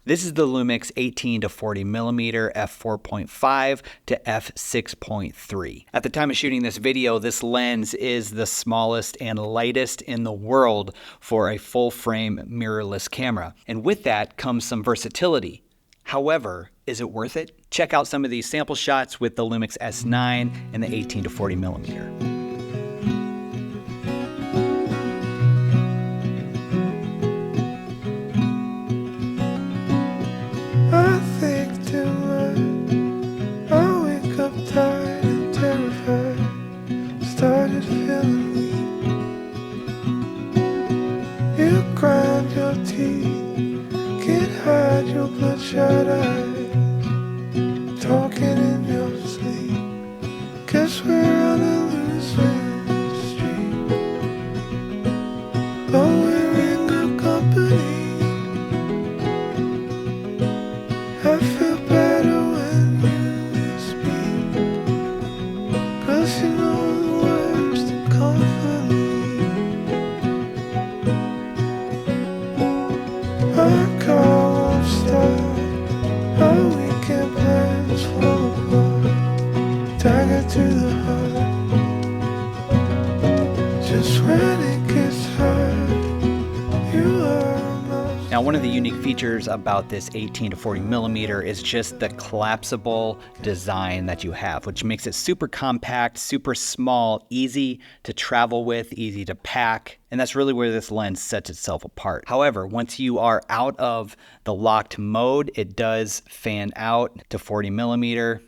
This is the Lumix 18-40mm f4.5 to f6.3. At the time of shooting this video, this lens is the smallest and lightest in the world for a full-frame mirrorless camera. And with that comes some versatility. However, is it worth it? Check out some of these sample shots with the Lumix S9 and the 18-40mm. I think too much. I wake up tired and terrified. Started feeling weak. You grind your teeth, can't hide your bloodshot eyes. Talking in your sleep. Guess we're on a losing streak. But we're in good company. I feel better when you speak, 'cause you know the words to comfort me. Our car won't start, our weekend plans fall apart. Dagger to the heart, just when it gets hard, you are. Now, one of the unique features about this 18-40mm is just the collapsible design that you have, which makes it super compact, super small, easy to travel with, easy to pack. And that's really where this lens sets itself apart. However, once you are out of the locked mode, it does fan out to 40mm,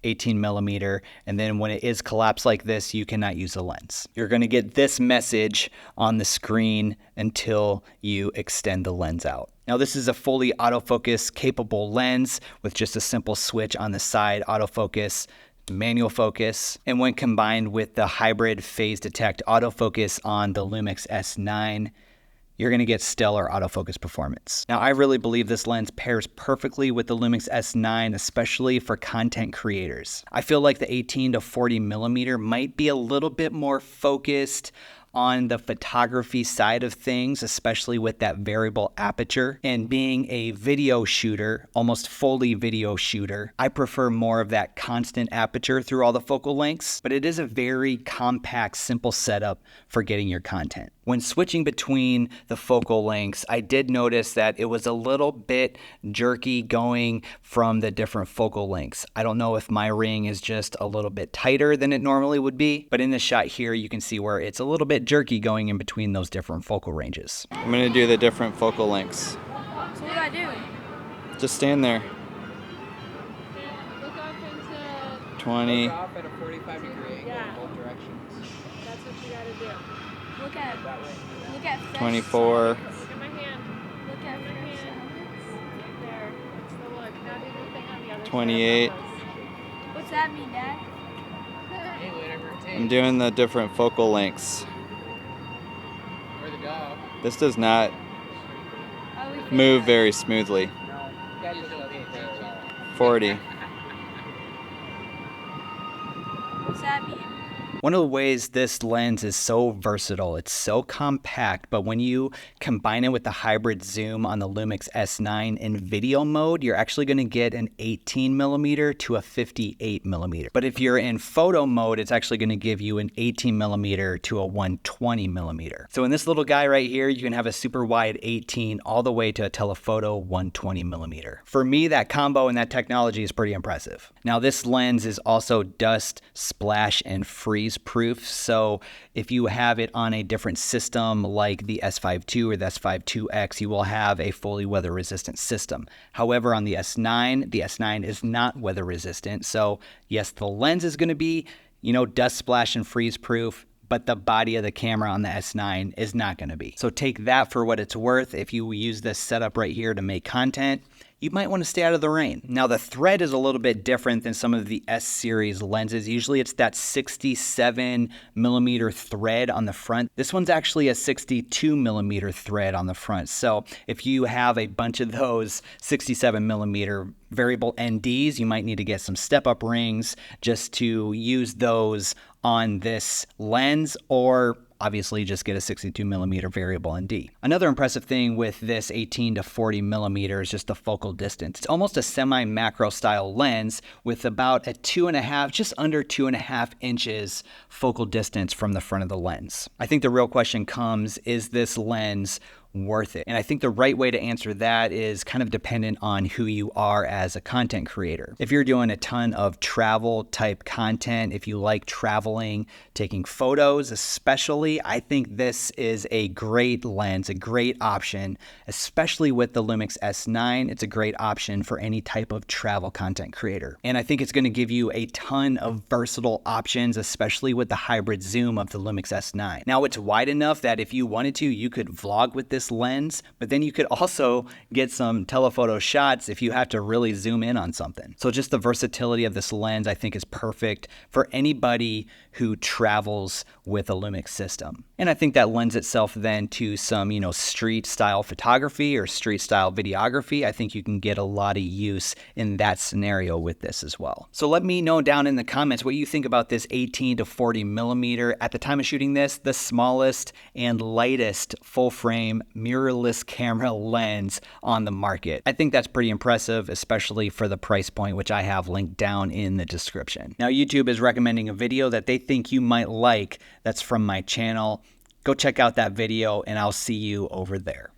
18mm, and then when it is collapsed like this, you cannot use the lens. You're going to get this message on the screen until you extend the lens out. Now, this is a fully autofocus capable lens with just a simple switch on the side, autofocus, manual focus, and when combined with the hybrid phase detect autofocus on the Lumix S9, you're going to get stellar autofocus performance. Now, I really believe this lens pairs perfectly with the Lumix S9, especially for content creators. I feel like the 18-40mm might be a little bit more focused on the photography side of things, especially with that variable aperture. And being a video shooter, almost fully video shooter, I prefer more of that constant aperture through all the focal lengths, but it is a very compact, simple setup for getting your content. When switching between the focal lengths, I did notice that it was a little bit jerky going from the different focal lengths. I don't know if my ring is just a little bit tighter than it normally would be, but in this shot here, you can see where it's a little bit jerky going in between those different focal ranges. I'm gonna do the different focal lengths. So what do I do? Just stand there. Look up into 20. Look off at a 45-degree angle in both directions. That's what you gotta do. Look at fresh 24. Look at my hand. Look at my hand. There. That's the look. Now do the thing on the other 28. side. What's that mean, Dad? Hey, whatever it takes. I'm doing the different focal lengths. Or the dog. This does not Oh, move very smoothly. No, you guys just don't pay attention. 40. What's that mean? One of the ways this lens is so versatile, it's so compact, but when you combine it with the hybrid zoom on the Lumix S9 in video mode, you're actually going to get an 18mm to a 58mm. But if you're in photo mode, it's actually going to give you an 18mm to a 120mm. So in this little guy right here, you can have a super wide 18 all the way to a telephoto 120mm. For me, that combo and that technology is pretty impressive. Now, this lens is also dust, splash, and freeze proof. So if you have it on a different system like the S5 II or the S5 IIX, you will have a fully weather resistant system. However, on the S9 is not weather resistant. So yes, the lens is going to be, dust, splash, and freeze proof, but the body of the camera on the S9 is not going to be. So take that for what it's worth. If you use this setup right here to make content, you might want to stay out of the rain. Now, the thread is a little bit different than some of the S series lenses. Usually it's that 67mm thread on the front. This one's actually a 62mm thread on the front. So if you have a bunch of those 67mm variable NDs, you might need to get some step-up rings just to use those on this lens, or obviously just get a 62mm variable ND. Another impressive thing with this 18-40mm is just the focal distance. It's almost a semi-macro style lens with about a 2.5, just under 2.5 inches focal distance from the front of the lens. I think the real question comes, is this lens worth it? And I think the right way to answer that is kind of dependent on who you are as a content creator. If you're doing a ton of travel type content, if you like traveling, taking photos especially, I think this is a great lens, a great option, especially with the Lumix S9. It's a great option for any type of travel content creator. And I think it's going to give you a ton of versatile options, especially with the hybrid zoom of the Lumix S9. Now it's wide enough that if you wanted to, you could vlog with this lens, but then you could also get some telephoto shots if you have to really zoom in on something. So just the versatility of this lens I think is perfect for anybody who travels with a Lumix system. And I think that lends itself then to some, street style photography or street style videography. I think you can get a lot of use in that scenario with this as well. So let me know down in the comments what you think about this 18-40mm. At the time of shooting this, the smallest and lightest full frame mirrorless camera lens on the market. I think that's pretty impressive, especially for the price point, which I have linked down in the description. Now, YouTube is recommending a video that they think you might like that's from my channel. Go check out that video and I'll see you over there.